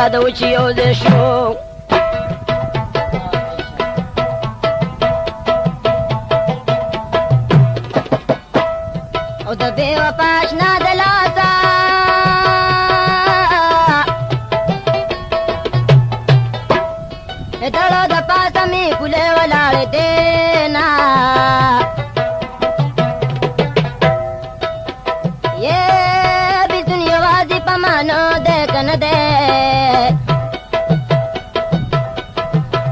یاد و چې یو ځای شو او د بې وفا اشنا د لاسه دړه د پاسه مې کولې ولاړې دینا بیلتون یوازې په مانو دی که نه دی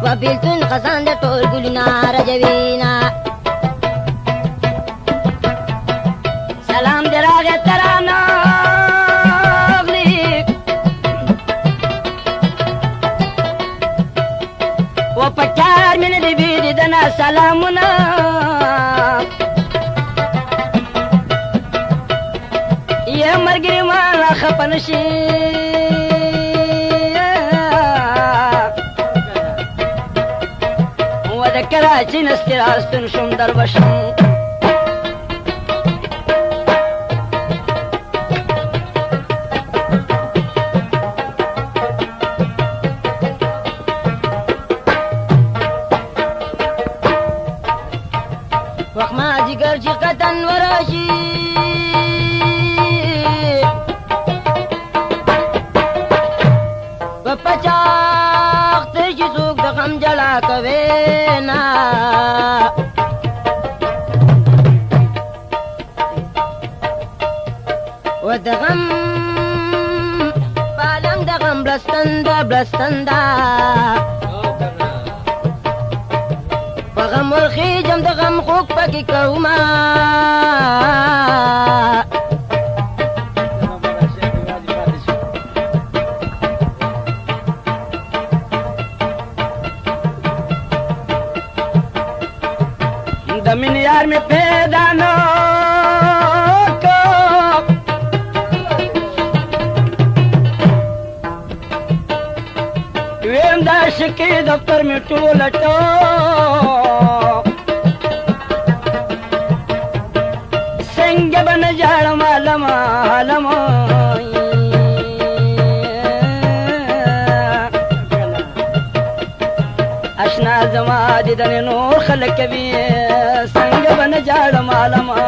و بیلتون خزان د ټول ګلونه رجوینا سلام دې راغی ترانه و پکار مینه دې بي دیدنه سلامونه یې مرګري مالا خفه نشي و د کراچۍ نستې راستون شوم در بشم وخت مازدیګر چې قطن ورشي په پچاخت چې څوک د غم جلا کوي نه و د غم پالنګ د غم بلستنده بلستنده په غم ورخېجم د غم خوږ پکې کومه د مين یار مې پیدا نو کو ویم دا شکی دفتر مې ټوله ټوک څنګه به نه ژاړم عالمه عالمه اشنا زما دیدن نور خلک کوي څنګه به نه ژاړم عالمه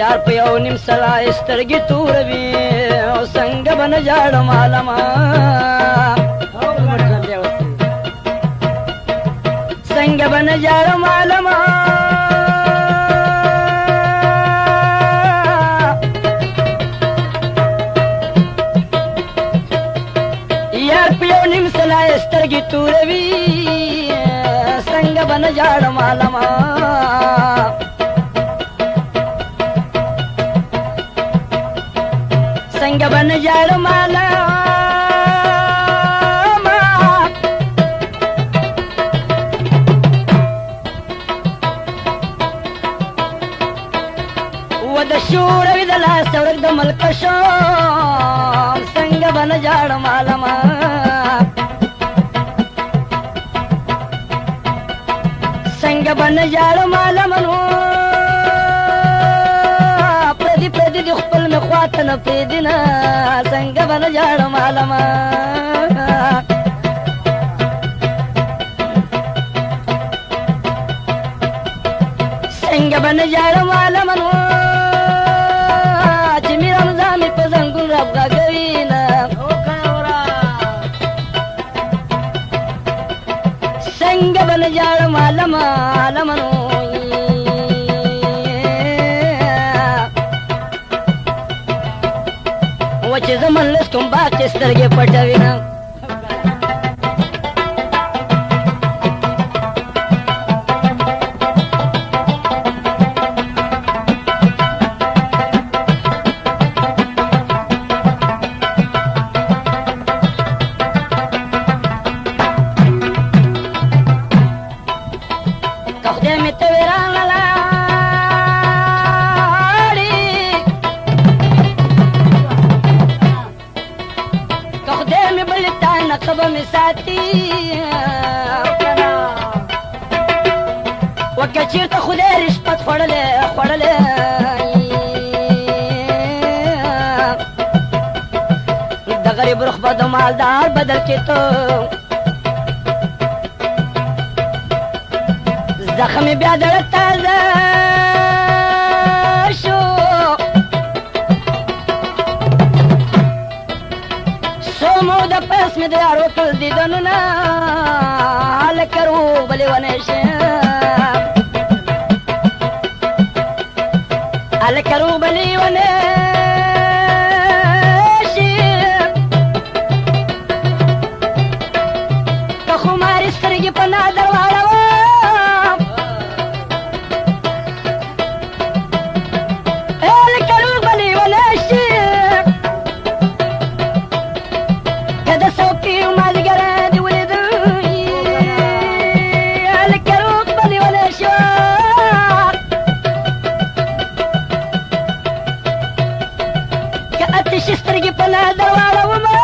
یار په یو نیم سلا سترګې توروي او څنګه به نه ژاړم عالمه څنګه به نه ژاړم عالمه یار په یو نیم سلا سترګې توروي څنګه به نه ژاړم عالمه څنګه به نه ژاړم عالمه و د شوروي د لاسه ورک د ملکه شم څنګه به نه ژاړم عالمه څنګه به نه ژاړم عالمه نو پردي پردي دي خپل مې خواته نه پرېږدي نه څنګه به نه ژاړم عالمه څنګه به نه ژاړم عالمه نو چې مې رمضان مې په زنګون راغږوي نه څنګه به نه ژاړم عالمه عالمه نو و چې زمن لس کوم باغ چې سترګې پټوي نه خبر می ساتي وکچیر ته خدای رشوت خوړلې بد و مالدار بدل کې تو زخم بیا دړه تازه شو سومو د پس مې د یار وکړ دیدنونه هلکه روغ به لیونی شم هلکه روغ به لیونی شم د خمارې سترګې په نادر واړوم هلکه روغ به لیونی شم که د څوکۍ مازدیګر دې ولیدی هلکه روغ به لیونی شم که اتشې سترګې په نادر واړومه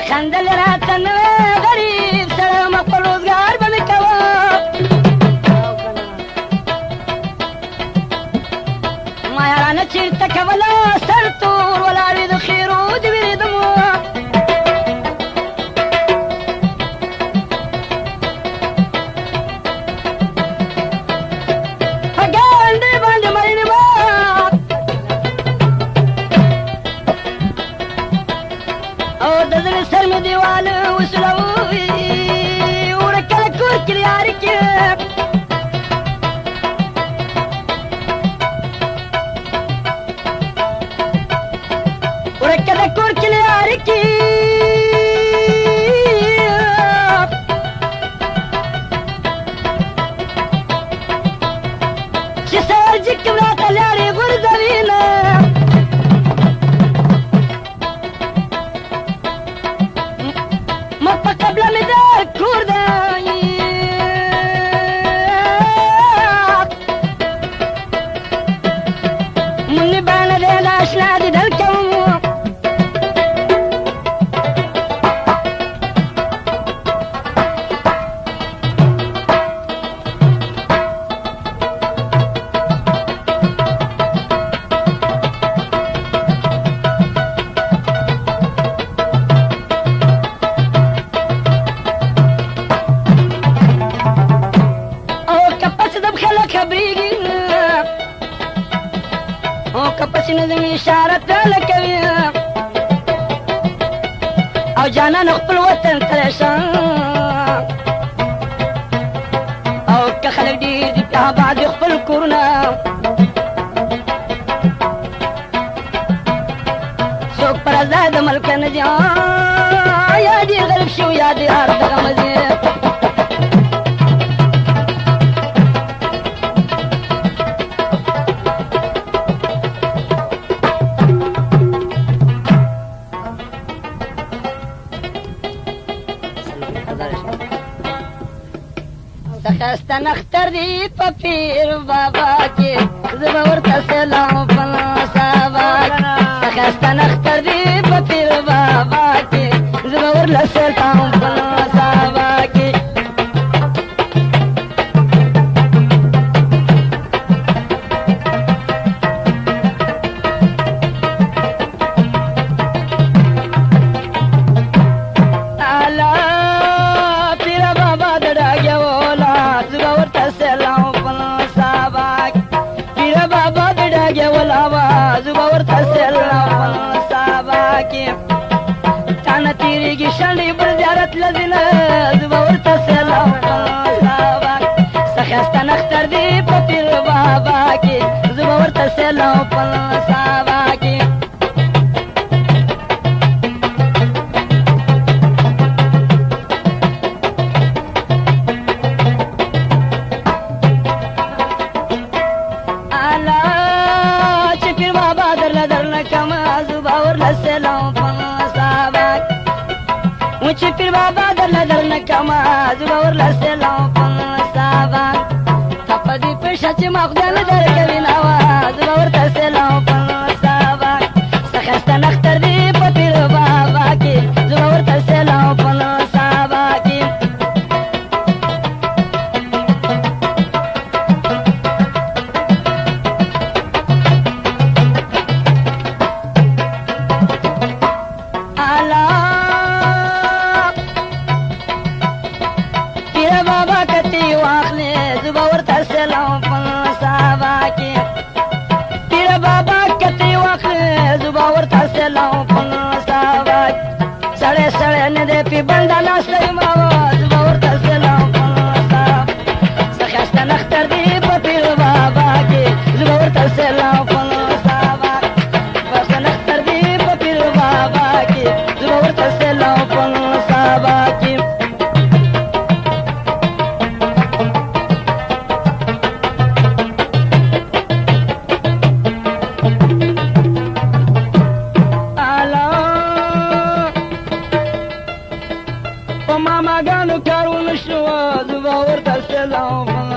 خندل راته نه غریب سره مخ په روزګار به مې کوه ما یارانه چېرته کوله سر تور ولاړ وي د خیرو د وېرېدمو په ګاونډۍ باندې مړینې به او د زړه سر مې دیوال وسولوي ورکه د کور کې یاري کې ورکه د کور کې یاري کې چې سر جګ راته لاړې غورځوي نه نظم اشاره تل کوي او جانان خپل وطن تر شان او که خلک ډیر دي په بعد خپل کورونه څوک پر آزاد ملک نه دي یا دي غریب شو یا دي هر دغه مزه اختر دی په پیر بابا کې زما ورته سلام په صحابه ښایسته اختر دی په پیر بابا کې زما ورته سلام په صحابه کې تانا تیریږي شنډې پر زیارت لذینه زما ورته سلام صحابه ښایسته نختر دی په پیر بابا کې زما ورته سلام صحابه کې چې پیر بابا درنه کما زما ورله سلام په صحابه تا په دې پېښه چې ما خدای نه درکوي ناوه زما ورته سلام په صحابه ښایسته نختر دی په پیر بابا کې زما ورته سلام په صحابه کې سړی سړی نه دی پی بنده ناستی ماوه زما ورته سلام صحابه ښایسته نختر دی په پیر بابا کې زما ورته سلام صحابه ښایسته نختر دی په پیر بابا کې زما ورته سلام صحابه کې ماما گانو کارونه شو زما ورته سلام